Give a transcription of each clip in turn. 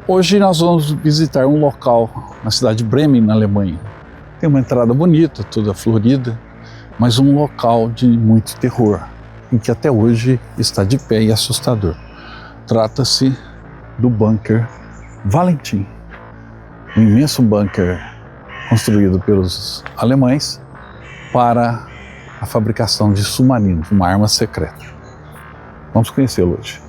Hoje nós vamos visitar um local na cidade de Bremen, na Alemanha. Tem uma entrada bonita, toda florida, mas um local de muito terror, em que até hoje está de pé e assustador. Trata-se do bunker Valentin, um imenso bunker construído pelos alemães para a fabricação de submarinos, uma arma secreta. Vamos conhecê-lo hoje.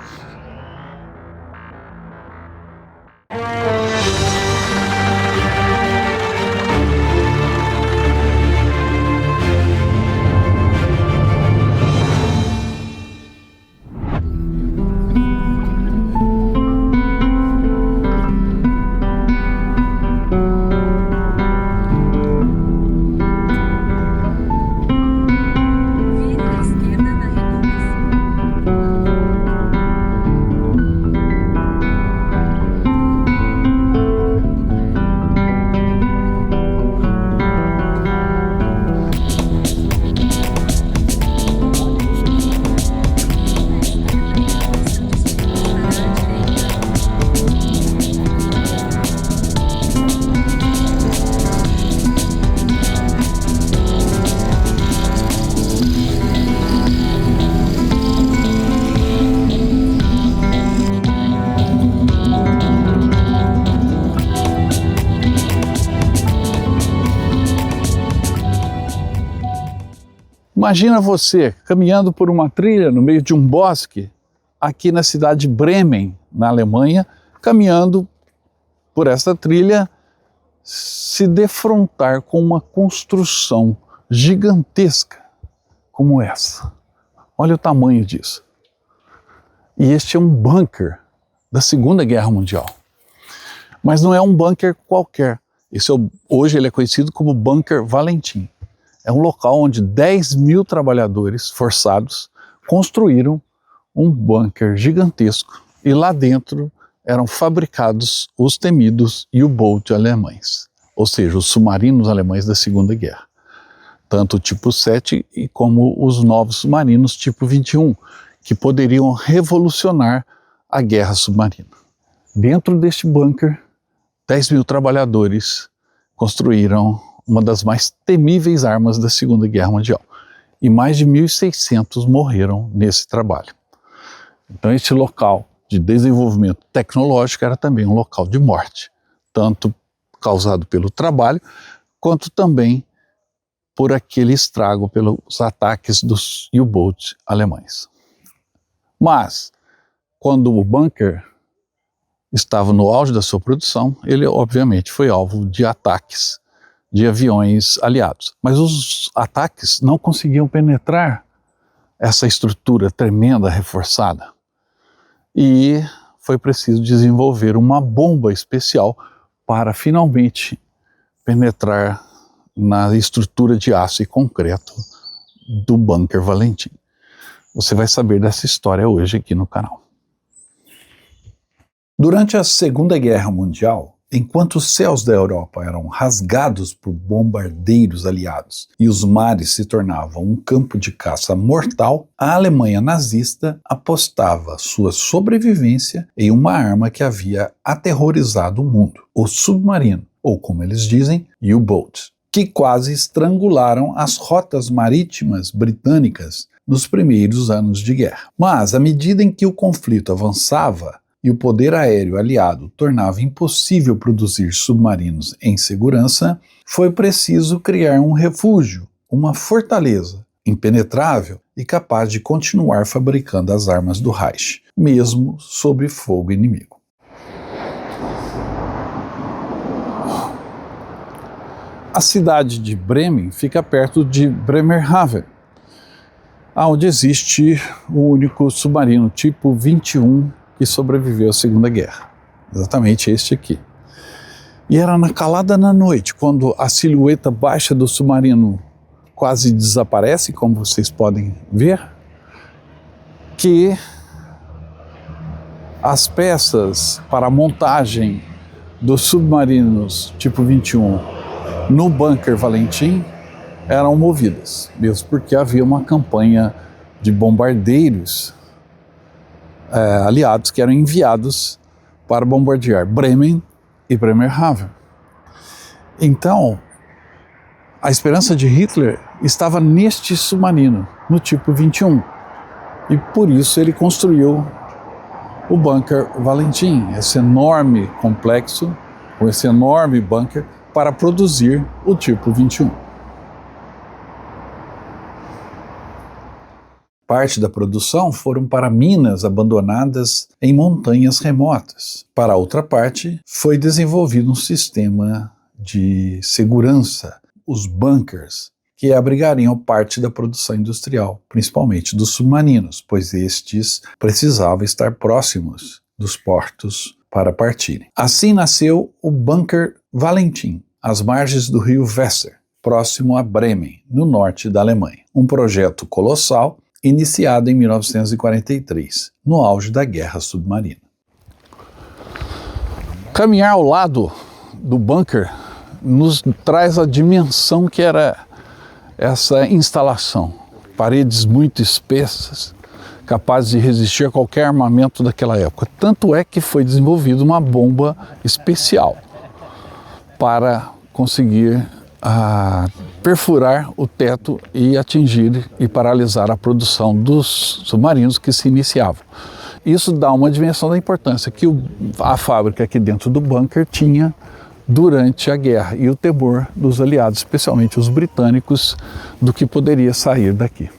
Imagina você caminhando por uma trilha no meio de um bosque, aqui na cidade de Bremen, na Alemanha, caminhando por essa trilha, se defrontar com uma construção gigantesca como essa. Olha o tamanho disso. E este é um bunker da Segunda Guerra Mundial. Mas não é um bunker qualquer. Hoje ele é conhecido como Bunker Valentin. É um local onde 10 mil trabalhadores forçados construíram um bunker gigantesco e lá dentro eram fabricados os temidos U-Boot alemães, ou seja, os submarinos alemães da Segunda Guerra, tanto o tipo 7 como os novos submarinos tipo 21, que poderiam revolucionar a guerra submarina. Dentro deste bunker, 10 mil trabalhadores construíram uma das mais temíveis armas da Segunda Guerra Mundial. E mais de 1.600 morreram nesse trabalho. Então este local de desenvolvimento tecnológico era também um local de morte, tanto causado pelo trabalho, quanto também por aquele estrago pelos ataques dos U-Boats alemães. Mas, quando o bunker estava no auge da sua produção, ele obviamente foi alvo de ataques de aviões aliados. Mas os ataques não conseguiam penetrar essa estrutura tremenda, reforçada. E foi preciso desenvolver uma bomba especial para finalmente penetrar na estrutura de aço e concreto do Bunker Valentin. Você vai saber dessa história hoje aqui no canal. Durante a Segunda Guerra Mundial, enquanto os céus da Europa eram rasgados por bombardeiros aliados e os mares se tornavam um campo de caça mortal, a Alemanha nazista apostava sua sobrevivência em uma arma que havia aterrorizado o mundo, o submarino, ou como eles dizem, U-Boat, que quase estrangularam as rotas marítimas britânicas nos primeiros anos de guerra. Mas, à medida em que o conflito avançava, e o poder aéreo aliado tornava impossível produzir submarinos em segurança, foi preciso criar um refúgio, uma fortaleza impenetrável e capaz de continuar fabricando as armas do Reich, mesmo sob fogo inimigo. A cidade de Bremen fica perto de Bremerhaven, onde existe o único submarino tipo 21 que sobreviveu à Segunda Guerra, exatamente este aqui. E era na calada da noite, quando a silhueta baixa do submarino quase desaparece, como vocês podem ver, que as peças para a montagem dos submarinos tipo 21 no Bunker Valentin eram movidas, mesmo porque havia uma campanha de bombardeiros aliados que eram enviados para bombardear Bremen e Bremerhaven. Então, a esperança de Hitler estava neste submarino, no tipo 21. E por isso ele construiu o bunker Valentin, esse enorme complexo, ou esse enorme bunker, para produzir o tipo 21. Parte da produção foram para minas abandonadas em montanhas remotas. Para a outra parte, foi desenvolvido um sistema de segurança, os bunkers, que abrigariam parte da produção industrial, principalmente dos submarinos, pois estes precisavam estar próximos dos portos para partirem. Assim nasceu o bunker Valentin, às margens do rio Weser, próximo a Bremen, no norte da Alemanha. Um projeto colossal iniciado em 1943, no auge da Guerra Submarina. Caminhar ao lado do bunker nos traz a dimensão que era essa instalação. Paredes muito espessas, capazes de resistir a qualquer armamento daquela época. Tanto é que foi desenvolvida uma bomba especial para conseguir perfurar o teto e atingir e paralisar a produção dos submarinos que se iniciavam. Isso dá uma dimensão da importância que a fábrica aqui dentro do bunker tinha durante a guerra e o temor dos aliados, especialmente os britânicos, do que poderia sair daqui.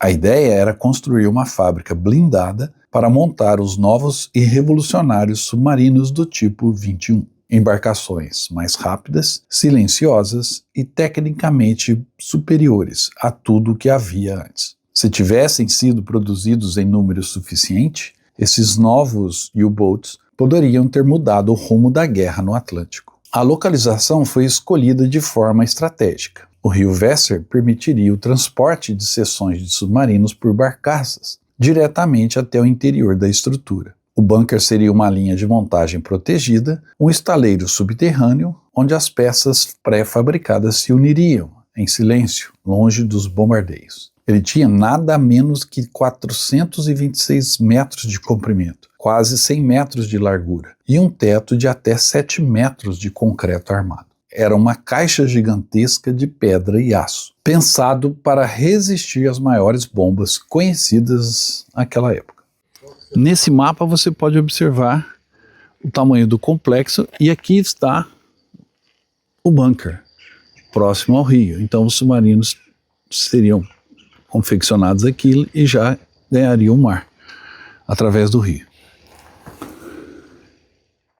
A ideia era construir uma fábrica blindada para montar os novos e revolucionários submarinos do tipo 21. Embarcações mais rápidas, silenciosas e tecnicamente superiores a tudo o que havia antes. Se tivessem sido produzidos em número suficiente, esses novos U-boats poderiam ter mudado o rumo da guerra no Atlântico. A localização foi escolhida de forma estratégica. O rio Weser permitiria o transporte de seções de submarinos por barcaças, diretamente até o interior da estrutura. O bunker seria uma linha de montagem protegida, um estaleiro subterrâneo, onde as peças pré-fabricadas se uniriam, em silêncio, longe dos bombardeios. Ele tinha nada menos que 426 metros de comprimento, quase 100 metros de largura, e um teto de até 7 metros de concreto armado. Era uma caixa gigantesca de pedra e aço, pensado para resistir às maiores bombas conhecidas naquela época. Nesse mapa você pode observar o tamanho do complexo e aqui está o bunker, próximo ao rio. Então os submarinos seriam confeccionados aqui e já ganhariam o mar através do rio.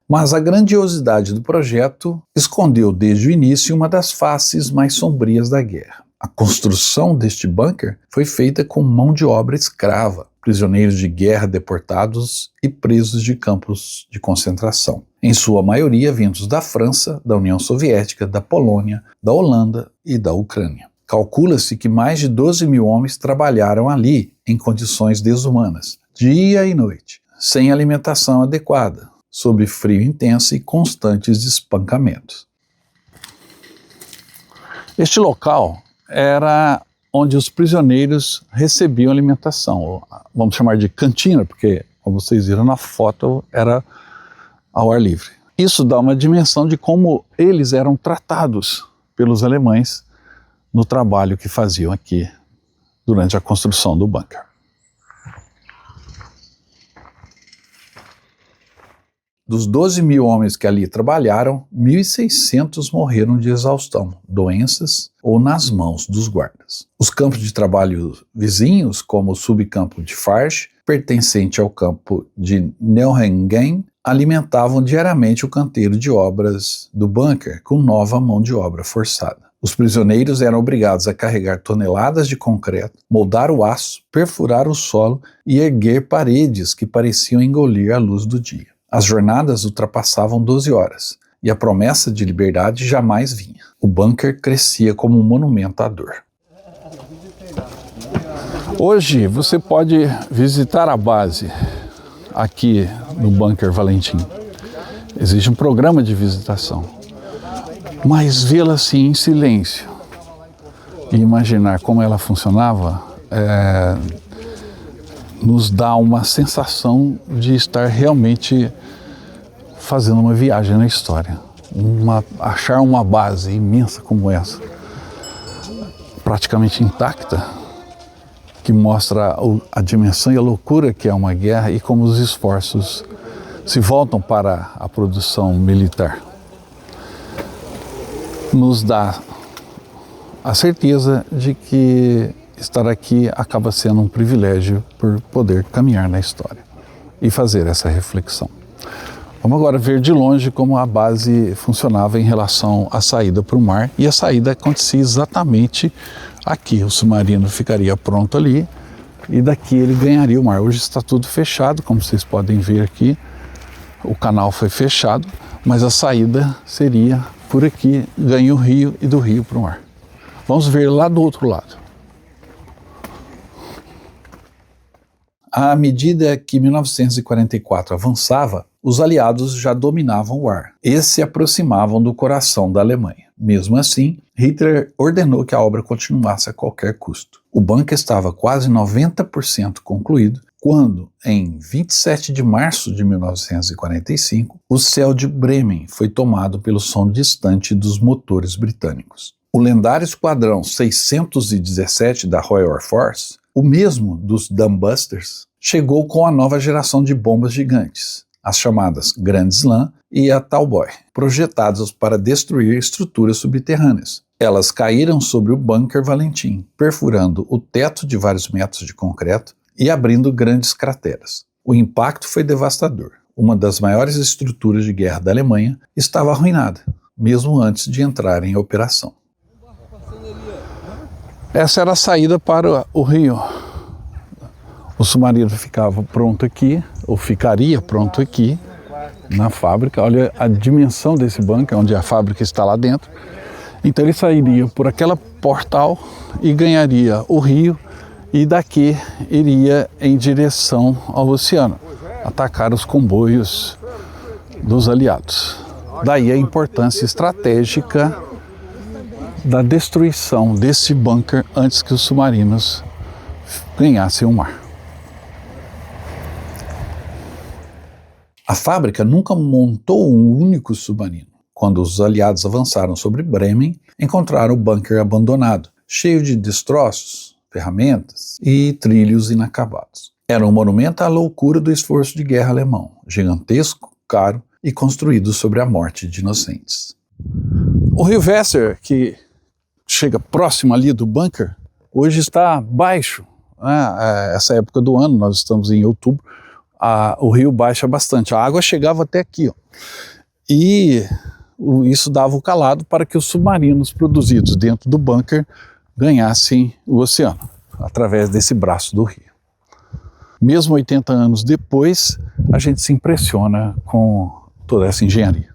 Mas a grandiosidade do projeto escondeu desde o início uma das faces mais sombrias da guerra. A construção deste bunker foi feita com mão de obra escrava, prisioneiros de guerra deportados e presos de campos de concentração, em sua maioria vindos da França, da União Soviética, da Polônia, da Holanda e da Ucrânia. Calcula-se que mais de 12 mil homens trabalharam ali em condições desumanas, dia e noite, sem alimentação adequada, sob frio intenso e constantes espancamentos. Este local era onde os prisioneiros recebiam alimentação, vamos chamar de cantina, porque, como vocês viram na foto, era ao ar livre. Isso dá uma dimensão de como eles eram tratados pelos alemães no trabalho que faziam aqui durante a construção do bunker. Dos 12 mil homens que ali trabalharam, 1.600 morreram de exaustão, doenças ou nas mãos dos guardas. Os campos de trabalho vizinhos, como o subcampo de Farge, pertencente ao campo de Neuengamme, alimentavam diariamente o canteiro de obras do bunker com nova mão de obra forçada. Os prisioneiros eram obrigados a carregar toneladas de concreto, moldar o aço, perfurar o solo e erguer paredes que pareciam engolir a luz do dia. As jornadas ultrapassavam 12 horas e a promessa de liberdade jamais vinha. O bunker crescia como um monumento à dor. Hoje você pode visitar a base aqui no bunker Valentin. Existe um programa de visitação, mas vê-la assim em silêncio e imaginar como ela funcionava nos dá uma sensação de estar realmente fazendo uma viagem na história. Achar uma base imensa como essa, praticamente intacta, que mostra a dimensão e a loucura que é uma guerra e como os esforços se voltam para a produção militar. Nos dá a certeza de que estar aqui acaba sendo um privilégio por poder caminhar na história e fazer essa reflexão. Vamos agora ver de longe como a base funcionava em relação à saída para o mar, e a saída acontecia exatamente aqui. O submarino ficaria pronto ali e daqui ele ganharia o mar. Hoje está tudo fechado, como vocês podem ver aqui, o canal foi fechado, mas a saída seria por aqui, ganha o rio e do rio para o mar. Vamos ver lá do outro lado. À medida que 1944 avançava, os aliados já dominavam o ar e se aproximavam do coração da Alemanha. Mesmo assim, Hitler ordenou que a obra continuasse a qualquer custo. O bunker estava quase 90% concluído quando, em 27 de março de 1945, o céu de Bremen foi tomado pelo som distante dos motores britânicos. O lendário Esquadrão 617 da Royal Air Force, o mesmo dos Dumbusters, chegou com a nova geração de bombas gigantes, as chamadas Grand Slam e a Tallboy, projetadas para destruir estruturas subterrâneas. Elas caíram sobre o bunker Valentin, perfurando o teto de vários metros de concreto e abrindo grandes crateras. O impacto foi devastador. Uma das maiores estruturas de guerra da Alemanha estava arruinada, mesmo antes de entrar em operação. Essa era a saída para o rio. O submarino ficava pronto aqui, ou ficaria pronto aqui, na fábrica. Olha a dimensão desse bunker, onde a fábrica está lá dentro. Então ele sairia por aquela portal e ganharia o rio, e daqui iria em direção ao oceano, atacar os comboios dos aliados. Daí a importância estratégica da destruição desse bunker antes que os submarinos ganhassem o mar. A fábrica nunca montou um único submarino. Quando os aliados avançaram sobre Bremen, encontraram o bunker abandonado, cheio de destroços, ferramentas e trilhos inacabados. Era um monumento à loucura do esforço de guerra alemão, gigantesco, caro e construído sobre a morte de inocentes. O rio Weser, que chega próximo ali do bunker, hoje está baixo. Essa época do ano, nós estamos em outubro, o rio baixa bastante. A água chegava até aqui, ó. E isso dava o calado para que os submarinos produzidos dentro do bunker ganhassem o oceano, através desse braço do rio. Mesmo 80 anos depois, a gente se impressiona com toda essa engenharia.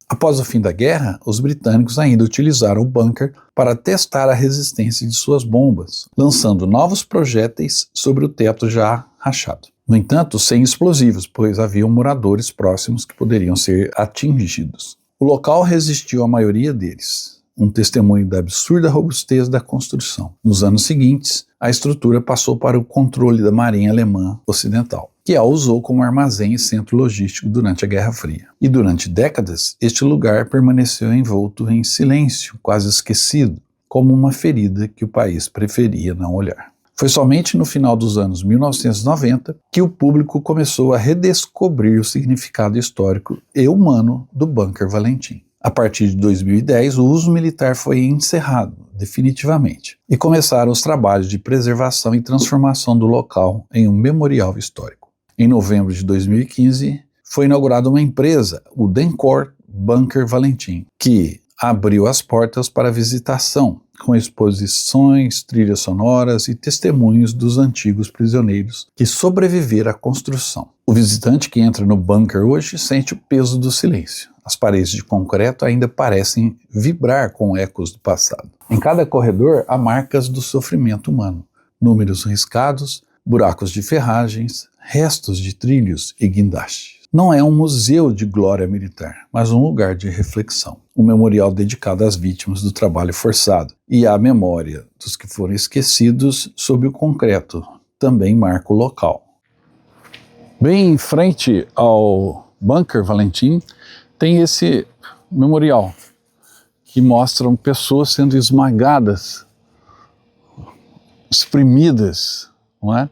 Após o fim da guerra, os britânicos ainda utilizaram o bunker para testar a resistência de suas bombas, lançando novos projéteis sobre o teto já rachado. No entanto, sem explosivos, pois haviam moradores próximos que poderiam ser atingidos. O local resistiu à maioria deles, um testemunho da absurda robustez da construção. Nos anos seguintes, a estrutura passou para o controle da Marinha Alemã Ocidental, que a usou como armazém e centro logístico durante a Guerra Fria. E durante décadas, este lugar permaneceu envolto em silêncio, quase esquecido, como uma ferida que o país preferia não olhar. Foi somente no final dos anos 1990 que o público começou a redescobrir o significado histórico e humano do bunker Valentin. A partir de 2010, o uso militar foi encerrado definitivamente e começaram os trabalhos de preservação e transformação do local em um memorial histórico. Em novembro de 2015, foi inaugurada uma empresa, o Dencore Bunker Valentin, que abriu as portas para visitação, com exposições, trilhas sonoras e testemunhos dos antigos prisioneiros que sobreviveram à construção. O visitante que entra no bunker hoje sente o peso do silêncio. As paredes de concreto ainda parecem vibrar com ecos do passado. Em cada corredor há marcas do sofrimento humano, números riscados, buracos de ferragens, restos de trilhos e guindastes. Não é um museu de glória militar, mas um lugar de reflexão. Um memorial dedicado às vítimas do trabalho forçado e à memória dos que foram esquecidos sob o concreto, também marca o local. Bem em frente ao Bunker Valentim tem esse memorial que mostra pessoas sendo esmagadas, exprimidas, não é?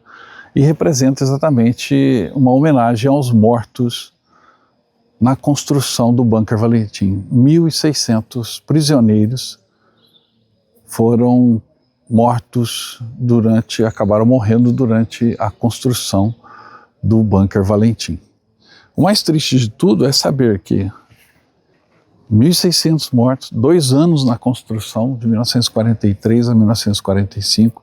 E representa exatamente uma homenagem aos mortos na construção do Bunker Valentim. 1.600 prisioneiros foram mortos acabaram morrendo durante a construção do Bunker Valentim. O mais triste de tudo é saber que 1.600 mortos, 2 anos na construção, de 1943 a 1945,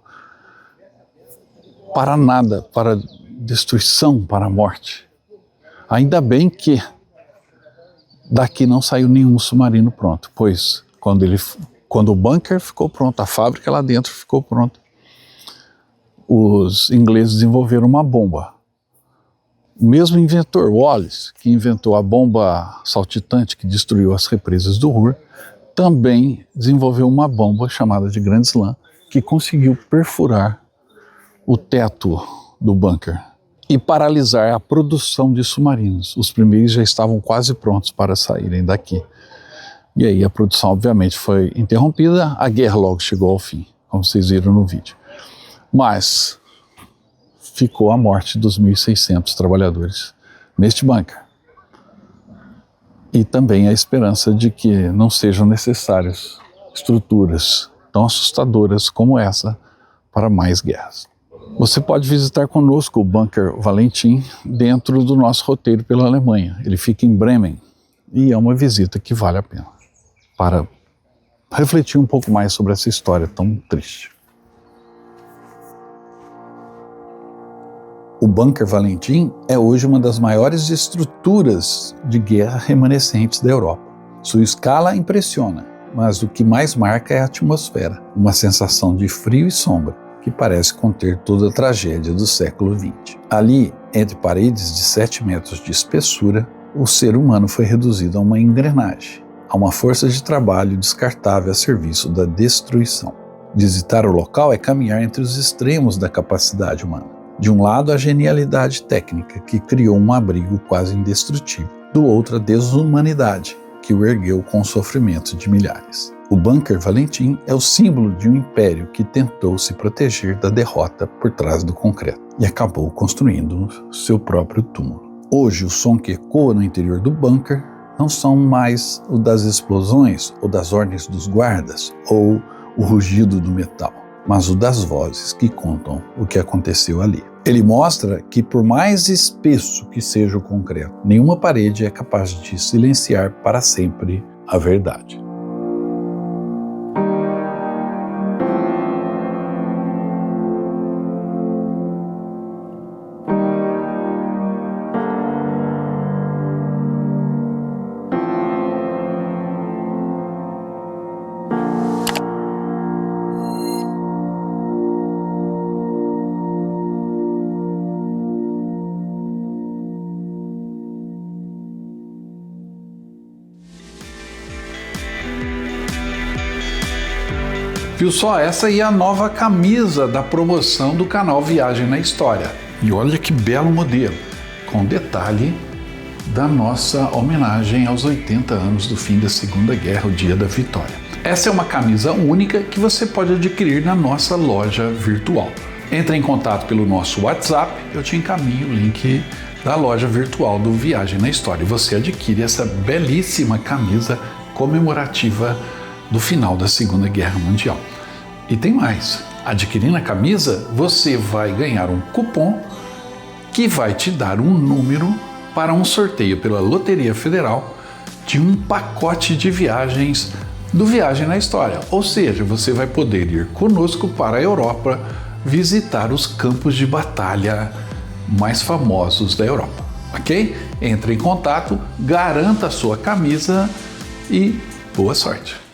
para nada, para destruição, para a morte. Ainda bem que daqui não saiu nenhum submarino pronto, pois quando o bunker ficou pronto, a fábrica lá dentro ficou pronta, os ingleses desenvolveram uma bomba. O mesmo inventor, Wallace, que inventou a bomba saltitante que destruiu as represas do Ruhr, também desenvolveu uma bomba chamada de Grand Slam, que conseguiu perfurar o teto do bunker e paralisar a produção de submarinos. Os primeiros já estavam quase prontos para saírem daqui. E aí a produção, obviamente, foi interrompida, a guerra logo chegou ao fim, como vocês viram no vídeo. Mas ficou a morte dos 1.600 trabalhadores neste bunker. E também a esperança de que não sejam necessárias estruturas tão assustadoras como essa para mais guerras. Você pode visitar conosco o Bunker Valentim dentro do nosso roteiro pela Alemanha. Ele fica em Bremen e é uma visita que vale a pena para refletir um pouco mais sobre essa história tão triste. O Bunker Valentim é hoje uma das maiores estruturas de guerra remanescentes da Europa. Sua escala impressiona, mas o que mais marca é a atmosfera, uma sensação de frio e sombra, que parece conter toda a tragédia do século XX. Ali, entre paredes de 7 metros de espessura, o ser humano foi reduzido a uma engrenagem, a uma força de trabalho descartável a serviço da destruição. Visitar o local é caminhar entre os extremos da capacidade humana. De um lado, a genialidade técnica, que criou um abrigo quase indestrutível. Do outro, a desumanidade, que o ergueu com o sofrimento de milhares. O Bunker Valentim é o símbolo de um império que tentou se proteger da derrota por trás do concreto e acabou construindo seu próprio túmulo. Hoje, o som que ecoa no interior do bunker não são mais o das explosões ou das ordens dos guardas ou o rugido do metal, mas o das vozes que contam o que aconteceu ali. Ele mostra que, por mais espesso que seja o concreto, nenhuma parede é capaz de silenciar para sempre a verdade. Viu só? Essa aí é a nova camisa da promoção do canal Viagem na História. E olha que belo modelo, com detalhe da nossa homenagem aos 80 anos do fim da Segunda Guerra, o Dia da Vitória. Essa é uma camisa única que você pode adquirir na nossa loja virtual. Entre em contato pelo nosso WhatsApp, eu te encaminho o link da loja virtual do Viagem na História. E você adquire essa belíssima camisa comemorativa do final da Segunda Guerra Mundial. E tem mais, adquirindo a camisa, você vai ganhar um cupom que vai te dar um número para um sorteio pela Loteria Federal de um pacote de viagens do Viagem na História. Ou seja, você vai poder ir conosco para a Europa visitar os campos de batalha mais famosos da Europa, ok? Entre em contato, garanta a sua camisa e boa sorte!